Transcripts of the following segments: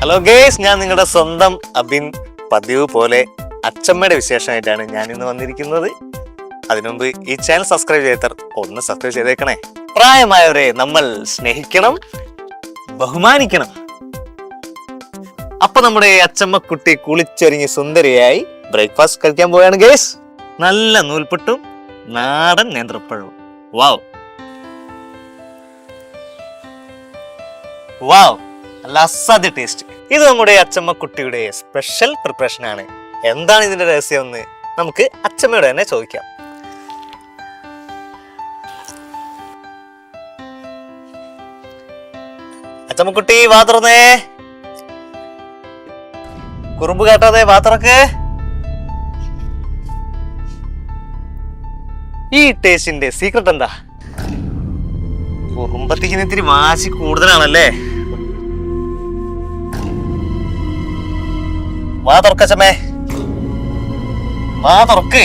Hello guys, ഞാൻ നിങ്ങളുടെ സ്വന്തം അബിൻ. പതിവ് പോലെ അച്ചമ്മയുടെ വിശേഷമായിട്ടാണ് ഞാൻ ഇന്ന് വന്നിരിക്കുന്നത്. അതിനുമുമ്പ് ഈ ചാനൽ സബ്സ്ക്രൈബ് ചെയ്തവർ ഒന്ന് സബ്സ്ക്രൈബ് ചെയ്തേക്കണേ. പ്രായമായവരെ നമ്മൾ സ്നേഹിക്കണം, ബഹുമാനിക്കണം. അപ്പൊ നമ്മുടെ അച്ചമ്മക്കുട്ടി കുളിച്ചൊരുങ്ങി സുന്ദരിയായി ബ്രേക്ക്ഫാസ്റ്റ് കഴിക്കാൻ പോവുകയാണ് ഗേസ്. നല്ല നൂൽപുട്ടും നാടൻ നേന്ത്രപ്പഴവും. വാവ് വാവ്, നല്ല അസാധ്യ ടേസ്റ്റ്. ഇത് നമ്മുടെ അച്ചമ്മക്കുട്ടിയുടെ സ്പെഷ്യൽ പ്രിപ്പറേഷൻ ആണ്. എന്താണ് ഇതിന്റെ രഹസ്യം എന്ന് നമുക്ക് അച്ചമ്മയോട് തന്നെ ചോദിക്കാം. അച്ചമ്മക്കുട്ടി വാ തുറന്നേ, കുറുമ്പ് കാട്ടാതെ വാ തുറക്ക്. ഈ ടേസ്റ്റിന്റെ സീക്രട്ട് എന്താ? കുറുമ്പത്തിക്ക് ഇത്തിരി വാശി കൂടുതലാണല്ലേ. വാ തുറക്കച്ചമ്മേ, വാ തുറക്ക്.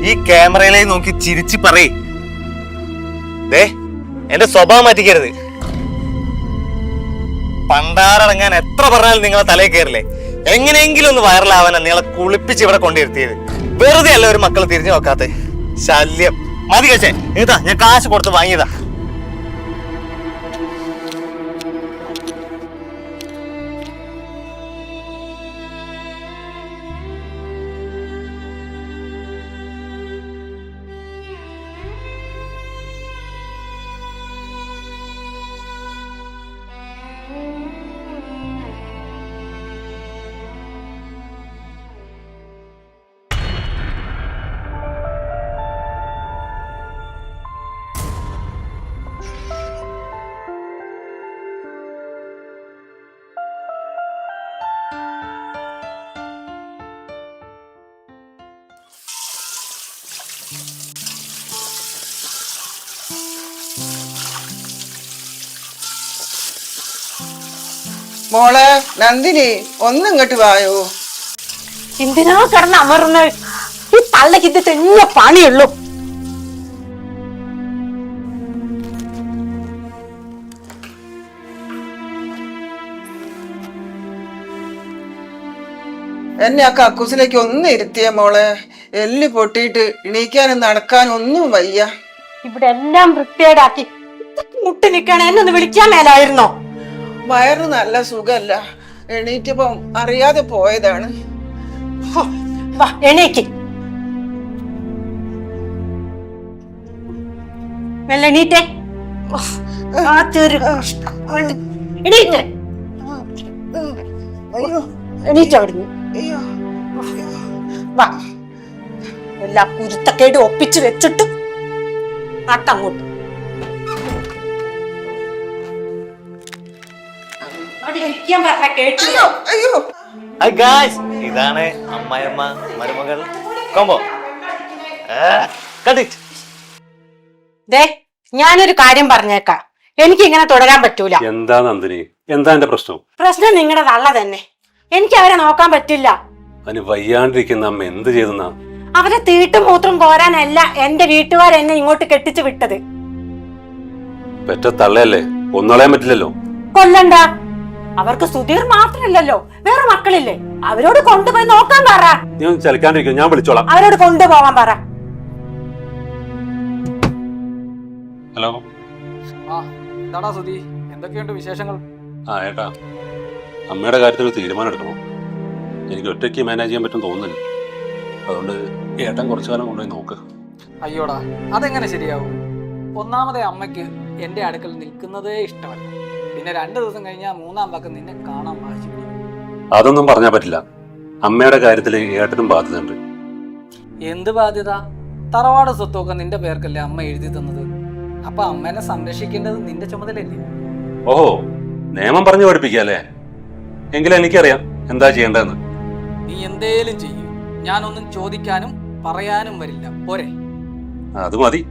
ഈ ക്യാമറയിലേക്ക് നോക്കി ചിരിച്ച് പറയ്. ദേ, എന്റെ സ്വഭാവം മാറ്റിക്കരുത്. പണ്ടാറടങ്ങാൻ എത്ര പറഞ്ഞാലും നിങ്ങളെ തലയിൽ കയറില്ലേ. എങ്ങനെയെങ്കിലും ഒന്ന് വൈറലാവാനാ നിങ്ങളെ കുളിപ്പിച്ച് ഇവിടെ കൊണ്ടിരുത്തിയത്. വെറുതെ അല്ല ഒരു മക്കളെ തിരിഞ്ഞു നോക്കാത്ത ശല്യം. മതി കഴിച്ചേ, ഇതാ ഞാൻ കാശ് കൊടുത്ത് വാങ്ങിയതാ. മോളെ നന്ദിനി, ഒന്നിങ്ങോട്ട് വായോ. എന്തിനാ കിടന്ന് അമർന്ന്? ഈ തള്ളക്ക് ഇത് തന്നെ പണിയുള്ളൂ. എന്നെ ആ കക്കൂസിലേക്ക് ഒന്ന് ഇരുത്തിയ മോളെ. എല്ല് പൊട്ടിയിട്ട് എണീക്കാനും നടക്കാനും ഒന്നും വയ്യ. ഇവിടെ എല്ലാം വൃത്തിയേടാക്കി മുട്ടി നിൽക്കണ എന്നെ ഒന്ന് വിളിക്കാൻ മേലായിരുന്നോ? വയറ് നല്ല സുഖല്ല, എണീറ്റപ്പം അറിയാതെ പോയതാണ്. വാ എണീക്ക്, മെല്ലെ എണീറ്റേ. എണീറ്റ്, എണീറ്റവിടുന്ന്. വാ, എല്ലാ കുരുത്തക്കേടും ഒപ്പിച്ച് വെച്ചിട്ട് നട്ടങ്ങോട്ട്. ഇതാണ് അമ്മായിയമ്മ മരുമകൾ കോമ്പോ. ദേ, ഞാനൊരു കാര്യം പറഞ്ഞേക്കാം, എനിക്ക് ഇങ്ങനെ തുടരാൻ പറ്റൂല. എന്താ നന്ദിനി, എന്താ എന്റെ പ്രശ്നം? പ്രശ്നം നിങ്ങളുടെ തള്ള തന്നെ. എനിക്ക് അവരെ നോക്കാൻ പറ്റില്ല. അതിന് വയ്യാണ്ടിരിക്കുന്ന അമ്മ എന്ത് ചെയ്തെന്നാ? അവരെ തീട്ടും മൂത്രം കോരാനല്ല എന്റെ വീട്ടുകാർ എന്നെ ഇങ്ങോട്ട് കെട്ടിച്ചു വിട്ടത്. പെറ്റ തള്ളയല്ലേ, ഒന്നളയാൻ പറ്റില്ലല്ലോ. കൊല്ലണ്ട, അവർക്ക് സുധീർ മാത്രമല്ലല്ലോ, വേറെ മക്കളില്ലേ. അവരോട് കൊണ്ടുപോയി നോക്കാൻ പറ. നീ ഒന്ന് ചലിക്കാണ്ടിരിക്കും, ഞാൻ വിളിച്ചോളാം. അവരോട് കൊണ്ടുപോവാൻ പറ. ഹലോ. എന്താടാ സുധി, എന്തൊക്കെയുണ്ട് വിശേഷങ്ങൾ? ഏട്ടാ, അമ്മയുടെ കാര്യത്തിൽ ഒരു തീരുമാനം എടുക്കണം. എനിക്ക് ഒറ്റയ്ക്ക് മാനേജ് ചെയ്യാൻ പറ്റും തോന്നുന്നില്ല. അതുകൊണ്ട് ഏട്ടൻ കുറച്ചു കാലം കൊണ്ടുപോയി നോക്ക്. അയ്യോടാ, അതെങ്ങനെ ശരിയാവും? ഒന്നാമതേ അമ്മയ്ക്ക് എന്റെ അടുക്കൽ നിൽക്കുന്നതേ ഇഷ്ടമല്ല. പിന്നെ 2 ദിവസം കഴിഞ്ഞാൽ 3-ാം പക്കം നിന്നെ കാണാൻ വാശി. അതൊന്നും പറഞ്ഞാൽ പറ്റില്ല. അമ്മയുടെ കാര്യത്തിൽ ഏട്ടനും ബാധ്യതയുണ്ട്. എന്ത് ബാധ്യത? തറവാട് സ്വത്തൊക്കെ നിന്റെ പേർക്കല്ലേ അമ്മ എഴുതി തന്നത്. അപ്പൊ അമ്മേനെ സംരക്ഷിക്കേണ്ടത് നിന്റെ ചുമതലയല്ലേ? ഓഹോ, നിയമം പറഞ്ഞു പഠിപ്പിക്കല്ലേ? എങ്കിലും എനിക്കറിയാം എന്താ ചെയ്യേണ്ടതെന്ന്. നീ എന്തേലും ചെയ്യും, ഞാനൊന്നും ചോദിക്കാനും പറയാനും വരില്ല. പോരെ? അത് മതി.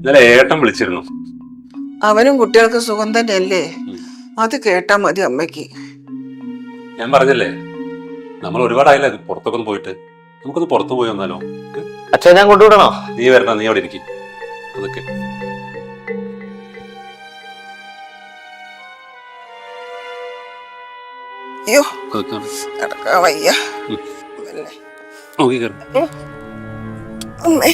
ഇന്നലെ ഏട്ടൻ വിളിച്ചിരുന്നു. അവനും കുട്ടികൾക്ക് സുഖം തന്നെയല്ലേ? അത് കേട്ടാ മതി അമ്മയ്ക്ക്. ഞാൻ പറഞ്ഞില്ലേ, നമ്മൾ ഒരുപാടായില്ലേ പുറത്തൊക്കെ ഒന്ന് പോയിട്ട്. നമുക്കൊന്ന് പുറത്തു പോയി വന്നാലോ? അച്ഛാ ഞാൻ കൊണ്ടുവിടണോ? നീ വരണ, നീ അവിടെ ഇരിക്കും. അതൊക്കെ അയ്യോ നടക്കാൻ വയ്യ. നോക്കി കയറി. അമ്മേ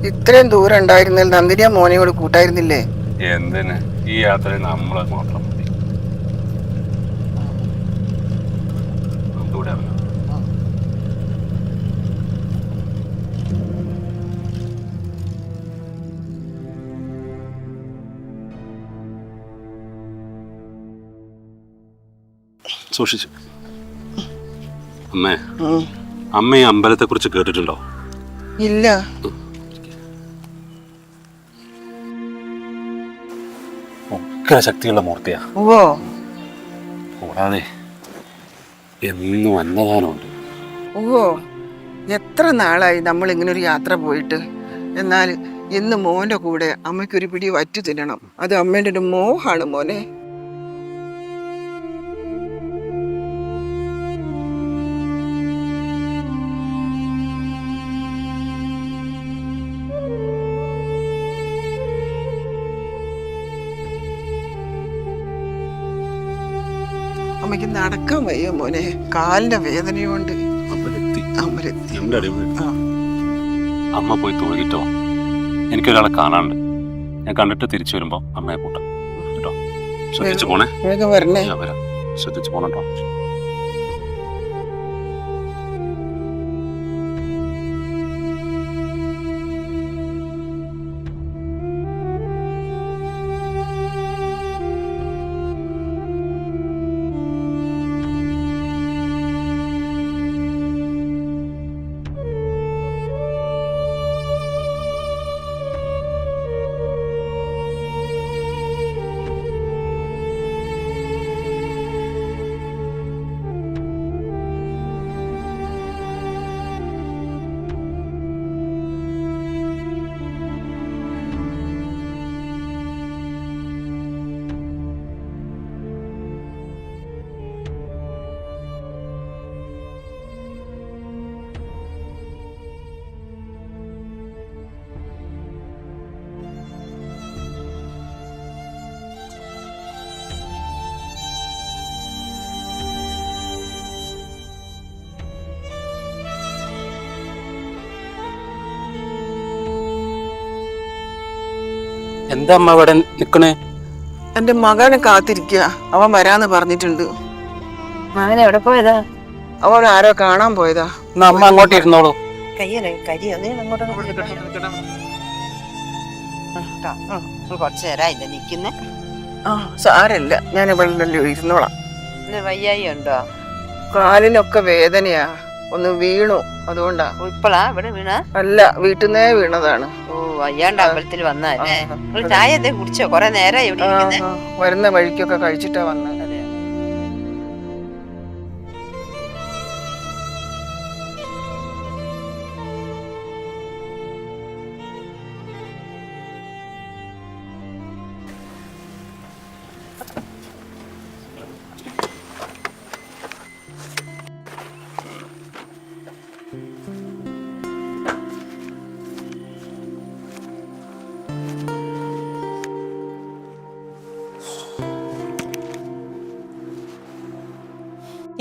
ഇത്രയും ദൂരം ഉണ്ടായിരുന്നാൽ നന്ദിനിയ മോനെയോട് കൂട്ടായിരുന്നില്ലേ? എന്തിന് ഈ യാത്രയിൽ നമ്മളെ മാത്രം മതി. നമുക്കിവിടെ ഇറങ്ങാം. സൂക്ഷിച്ചു. അമ്മേ, അമ്മ ഈ അമ്പലത്തെ കുറിച്ച് കേട്ടിട്ടുണ്ടോ? ഇല്ല. ശക്തിയുള്ള മൂർത്തിയാ. ഓ കൂടാതെ എന്നും അന്നദാനമുണ്ട്. ഓ എത്ര നാളായി നമ്മൾ ഇങ്ങനെ ഒരു യാത്ര പോയിട്ട്. എന്നാൽ ഇന്ന് മോന്റെ കൂടെ അമ്മയ്ക്കൊരു പിടി വറ്റു തിന്നണം. അത് അമ്മേന്റെ ഒരു മോഹാണ് മോനെ. അമ്മയ്ക്ക് നടക്കാൻ വയ്യ മോനെ, കാലിന്റെ വേദനയുണ്ട്. അമ്പലത്തി അമ്മ പോയി തൊഴുകിട്ടോ. എനിക്കൊരാളെ കാണാനുണ്ട്. ഞാൻ കണ്ടിട്ട് തിരിച്ചു വരുമ്പോ അമ്മയെ കൂട്ടാം കേട്ടോ. ശ്രദ്ധിച്ചു പോണേ. വേഗം വരണേ. ഞാൻ വരാം. ശ്രദ്ധിച്ചു പോണട്ടോ. എന്താ അമ്മ ഇവിടെ നിക്കണേ? എന്റെ മകനെ കാത്തിരിക്കുക. അവൻ വരാന്ന് പറഞ്ഞിട്ടുണ്ട്. മകൻ എവിടെ പോയതാ? അവൻ ആരോ കാണാൻ പോയതാ. എന്നാ അമ്മ അങ്ങോട്ട് ഇരുന്നോളൂ. കുറച്ചു നേരമായില്ല നിക്കുന്നേ. ആ സാരല്ല, ഞാൻ ഇവിടെ ഇരുന്നോളാം. വയ്യായി ഉണ്ടോ? കാലിനൊക്കെ വേദനയാ. ഒന്ന് വീണു, അതുകൊണ്ടാ. ഇപ്പളാ ഇവിടെ വീണ? അല്ല, വീട്ടിന്നേ വീണതാണ്. ഓ വയ്യാണ്ട് അമ്പലത്തിൽ വന്നല്ലേ? ചായ എന്തേ കുടിച്ചോ? കൊറേ നേരമായി ഇവിടെ ഇരിക്കുന്നെ? വരുന്ന വഴിക്കൊക്കെ കഴിച്ചിട്ടാ വന്നത്.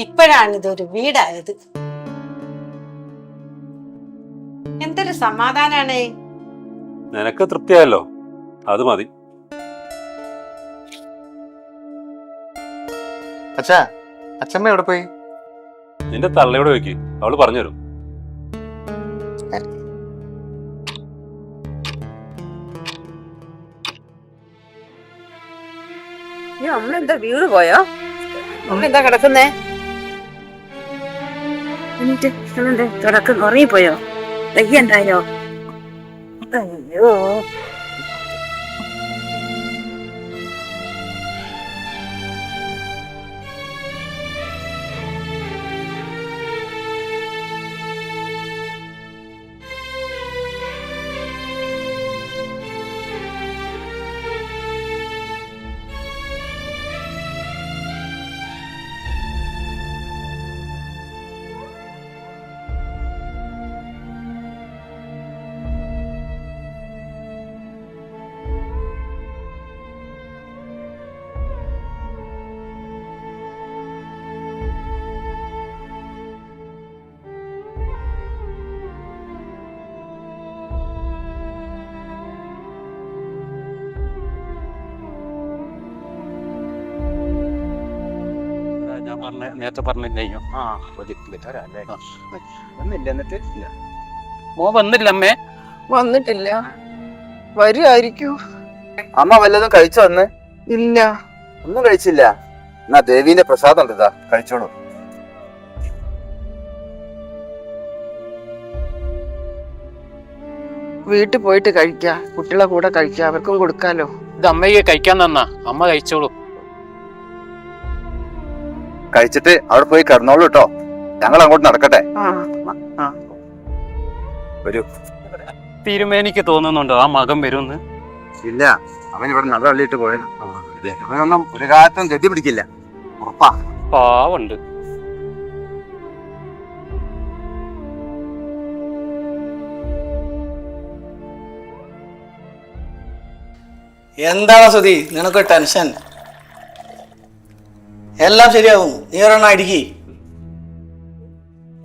ഇപ്പോഴാണ് ഇതൊരു വീടായത്. എന്തൊരു സമാധാനാണ്. നിനക്ക് തൃപ്തിയായല്ലോ, അത് മതി. അച്ഛാ, അച്ഛമ്മ എവിടെ പോയി? നിന്റെ തള്ളയോട് ചോദിക്ക്, അവള് പറഞ്ഞുതരും. അമ്മ വീട് പോയോ? അമ്മ എന്താ കിടക്കുന്നേ? കിടക്കുന്നു, ഉറങ്ങിപ്പോയോ? വയ്യണ്ടായോ? അയ്യോ, നേരത്തെ പറഞ്ഞില്ലയോ? ആ വരാല്ലേ വന്നില്ല. എന്നിട്ട് മോ വന്നില്ല അമ്മേ? വന്നിട്ടില്ല, വരുമായിരിക്കൂ. അമ്മ വല്ലതും കഴിച്ചോ അന്ന്? ഇല്ല. ഒന്നും കഴിച്ചില്ല. എന്നാ ദേവീന്റെ പ്രസാദം ഉണ്ട്, ഇതാ കഴിച്ചോളൂ. വീട്ടിൽ പോയിട്ട് കഴിക്ക, കുട്ടികളെ കൂടെ കഴിക്ക, അവർക്കും കൊടുക്കാലോ. ഇത് അമ്മയ്ക്ക് കഴിക്കാൻ തന്നാ, അമ്മ കഴിച്ചോളൂ. കഴിച്ചിട്ട് അവിടെ പോയി കിടന്നോളൂ കേട്ടോ. ഞങ്ങൾ അങ്ങോട്ട് നടക്കട്ടെ. വരൂ. തിരുമേനിക്ക് തോന്നുന്നുണ്ടോ ആ മകൻ വരുമെന്ന്? ഇല്ല, അവൻ ഇവിടെ നട തള്ളിയിട്ട് പോയത്. അവനൊന്നും ഒരു കാലത്തും ഗതി പിടിക്കില്ല, ഉറപ്പാ. പാവുണ്ട്. എന്താണ് സുധി നിനക്ക് ടെൻഷൻ? എല്ലാം ശരിയാവും, നീ ഒരെണ്ണം അടിക്കി.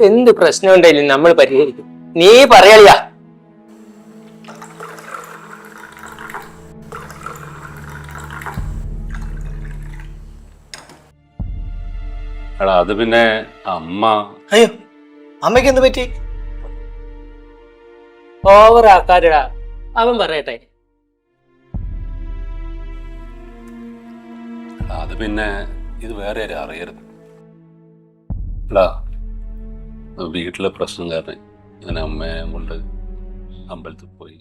എന്ത് പ്രശ്നം ഉണ്ടെങ്കിലും നമ്മൾ പരിഹരിക്കും. നീ പറയല്ല. എടാ അത് പിന്നെ അമ്മ. അയ്യോ, അമ്മയ്ക്ക് എന്ത് പറ്റി? ഓവർ ആക്കാരടാ, അവൻ പറയട്ടെ. അത് പിന്നെ ഇത് വേറെ ആരും അറിയരുത്. എടാ വീട്ടിലെ പ്രശ്നം കാരണം ഞാൻ അമ്മയെ കൊണ്ട് അമ്പലത്തിൽ പോയി.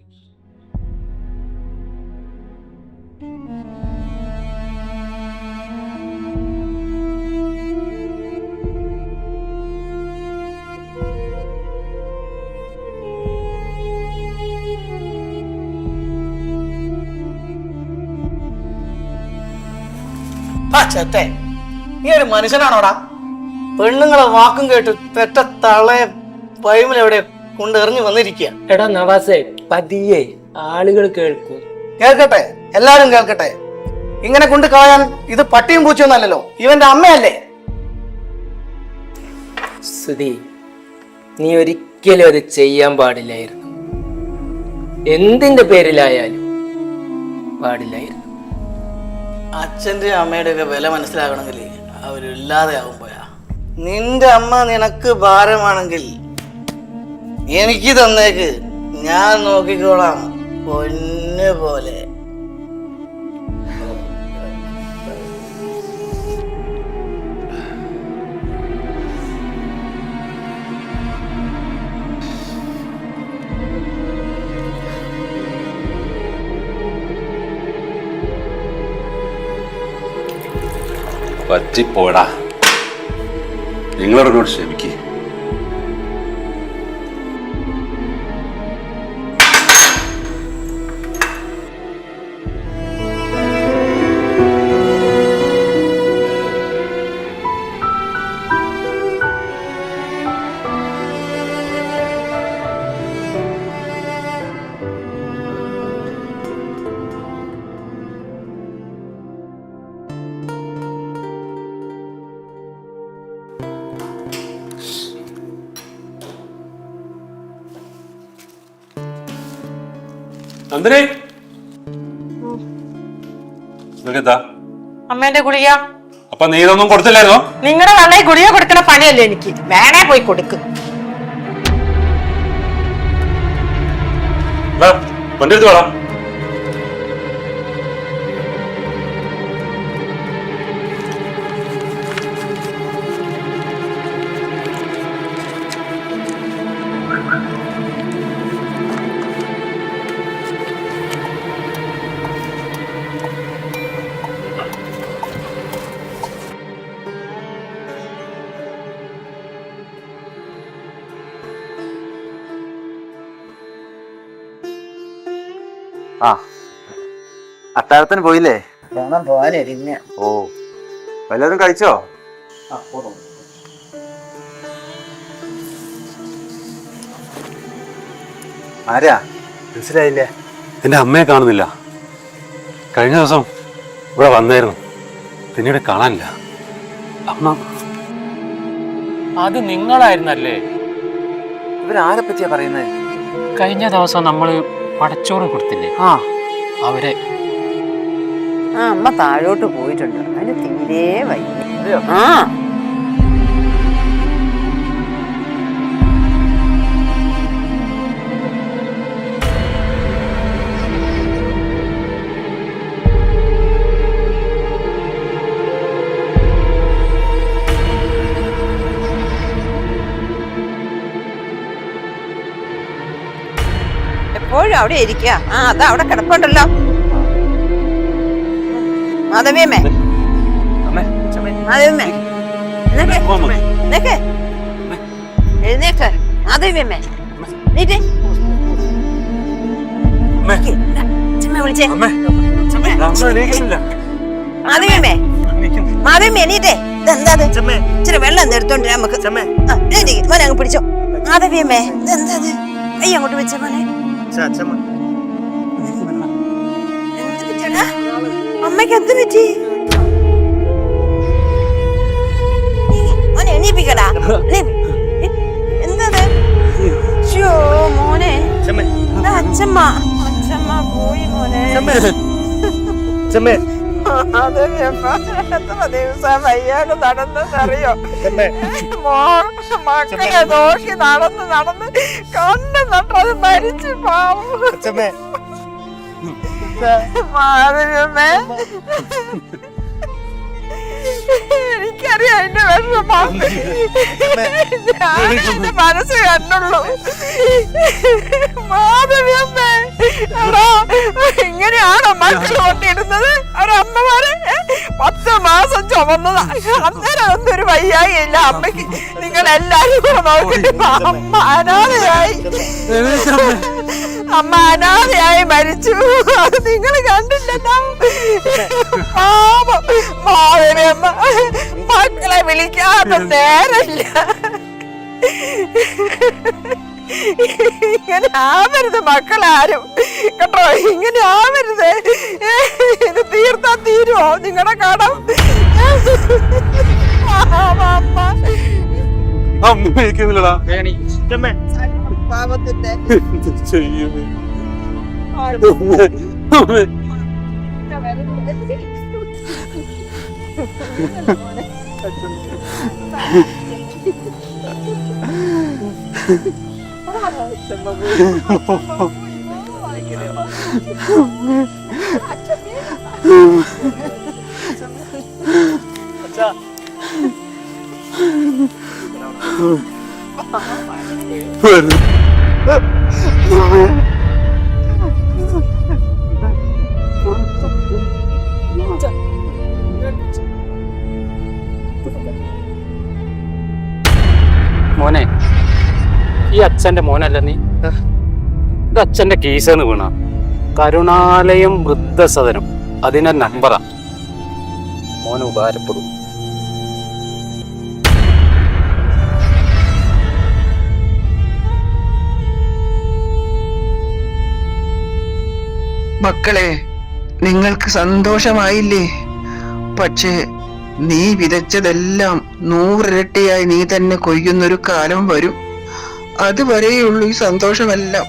ചെത്തേ, നീ ഒരു മനുഷ്യനാണോടാ? പെണ്ണുങ്ങളെ വാക്കും കേട്ട് പെറ്റ തള്ളയെ പൈമിലെവിടെ കൊണ്ട് എറിഞ്ഞു വന്നിരിക്കുക. എടാ നവാസേ, പതിയെ ആളുകൾ കേൾക്കും. കേൾക്കട്ടെ, എല്ലാരും കേൾക്കട്ടെ. ഇങ്ങനെ കൊണ്ട് കളയാൻ ഇത് പട്ടിയും പൂച്ചയൊന്നല്ലല്ലോ, ഇവന്റെ അമ്മയല്ലേ? സുധി, നീ ഒരിക്കലും അത് ചെയ്യാൻ പാടില്ലായിരുന്നു. എന്തിന്റെ പേരിലായാലും പാടില്ലായിരുന്നു. അച്ഛന്റെ അമ്മയുടെ ഒക്കെ വില മനസ്സിലാകണമെങ്കിൽ അവരില്ലാതെ ആകുമ്പോഴാ. നിന്റെ അമ്മ നിനക്ക് ഭാരമാണെങ്കിൽ എനിക്ക് തന്നേക്ക്, ഞാൻ നോക്കിക്കോളാം പൊന്നു പോലെ. പറ്റിപ്പോടാ, നിങ്ങളോട് ക്ഷമിക്ക്. നന്ദിനി, അമ്മേന്റെ ഗുളിക. അപ്പൊ നീ ഇതൊന്നും കൊടുത്തില്ലായിരുന്നോ? നിങ്ങളുടെ നല്ല ഗുളിക കൊടുക്കുന്ന പണിയല്ലേ എനിക്ക്, വേണേ പോയി കൊടുക്കും. വണ്ടി എടുത്ത് വേണം. ആ, അത്താഴത്തിന് പോയില്ലേ? വേണം പോവാനേ. പിന്നെ ഓ, വല്ലതും കഴിച്ചോ? ആരാ? മനസ്സിലായില്ലേ? എന്റെ അമ്മയെ കാണുന്നില്ല. കഴിഞ്ഞ ദിവസം ഇവിടെ വന്നായിരുന്നു, പിന്നീട് കാണാനില്ല. അമ്മ അത് നിങ്ങളായിരുന്നല്ലേ? ഇവരാരെ പറ്റിയാ പറയുന്നത്? കഴിഞ്ഞ ദിവസം നമ്മള് പടച്ചോറ് കൊടുത്തില്ലേ? ആ, അവരെ. ആ, അമ്മ താഴോട്ട് പോയിട്ടുണ്ട്. അതിന് തീരെ വയ്യ. അതെയോ? ആ, എല്ലാരും അവിടെ ഇരിക്കുക. ആ അതാ അവിടെ കിടപ്പുണ്ടല്ലോ. മാധവിയമ്മേ, മാധവിയമ്മേ, എഴുന്നേക്ക്. മാധവിയമ്മേ, നീറ്റേ. ചുമ്മാ വിളിച്ചേ. മാധവിയമ്മേ, മാധവിയമ്മേ എണീറ്റേ. ഇതെന്താ ഇച്ചിരി വെള്ളം എടുത്തോണ്ട് നമുക്ക്. മോനെ അങ്ങ് പിടിച്ചോ. മാധവിയമ്മേ, ഇതെന്താ അയ്യ അങ്ങോട്ട് വെച്ച മോനെ. എന്ത് പറ്റടാ അമ്മയ്ക്ക്? എന്ത് പറ്റി? മോനെ എണീപ്പിക്കടാ. എന്താ മോനെ? അച്ഛമ്മ, അച്ഛമ്മ പോയി മോനെ. എത്ര ദിവസം വയ്യാതെ നടന്നറിയോ? മക്കളെ നോക്കി നടന്ന് കണ്ണ് നട്ടത് മരിച്ചു പാവം. മാധവിയമ്മേ, എനിക്കറിയാം എന്റെ വിഷമം. ഞാനെന്റെ മനസ്സ് കണ്ടുള്ളൂ. മാധവിയമ്മേ, എടാ ഇങ്ങനെയാണോ മക്കൾ കൊണ്ടിടുന്നത്? ഒരമ്മമാരെ 10 മാസം ചുമന്നതാ. അന്നേരം ഒന്നും ഒരു വയ്യായില്ല അമ്മയ്ക്ക്. നിങ്ങൾ എല്ലാരും കൂടെ നോക്കിട്ട് അമ്മ അനാഥയായി മരിച്ചു. അത് നിങ്ങൾ കണ്ടില്ലല്ലോ. പാപം മാധവിയമ്മ, മക്കളെ വിളിക്കാതെ നേരമില്ല. ഇങ്ങനെ ആവരുത് മക്കളാരും കേട്ടോ, ഇങ്ങനെ ആവരുത്. ഇത് തീർത്താ തീരുവോ നിങ്ങളുടെ കടം? പാപത്തിന്റെ മോനെ, ഈ അച്ഛന്റെ മോനല്ല നീ? ഇത് അച്ഛന്റെ കേസെന്ന് വീണ കരുണാലയം വൃദ്ധസദനം, അതിന്റെ നമ്പറാ. മോനെ ഉപകാരപ്പെടും. മക്കളെ, നിങ്ങൾക്ക് സന്തോഷമായില്ലേ? പക്ഷേ നീ വിതച്ചതെല്ലാം 100 ഇരട്ടിയായി നീ തന്നെ കൊയ്യുന്നൊരു കാലം വരും. അതുവരെയുള്ളൂ ഈ സന്തോഷമെല്ലാം.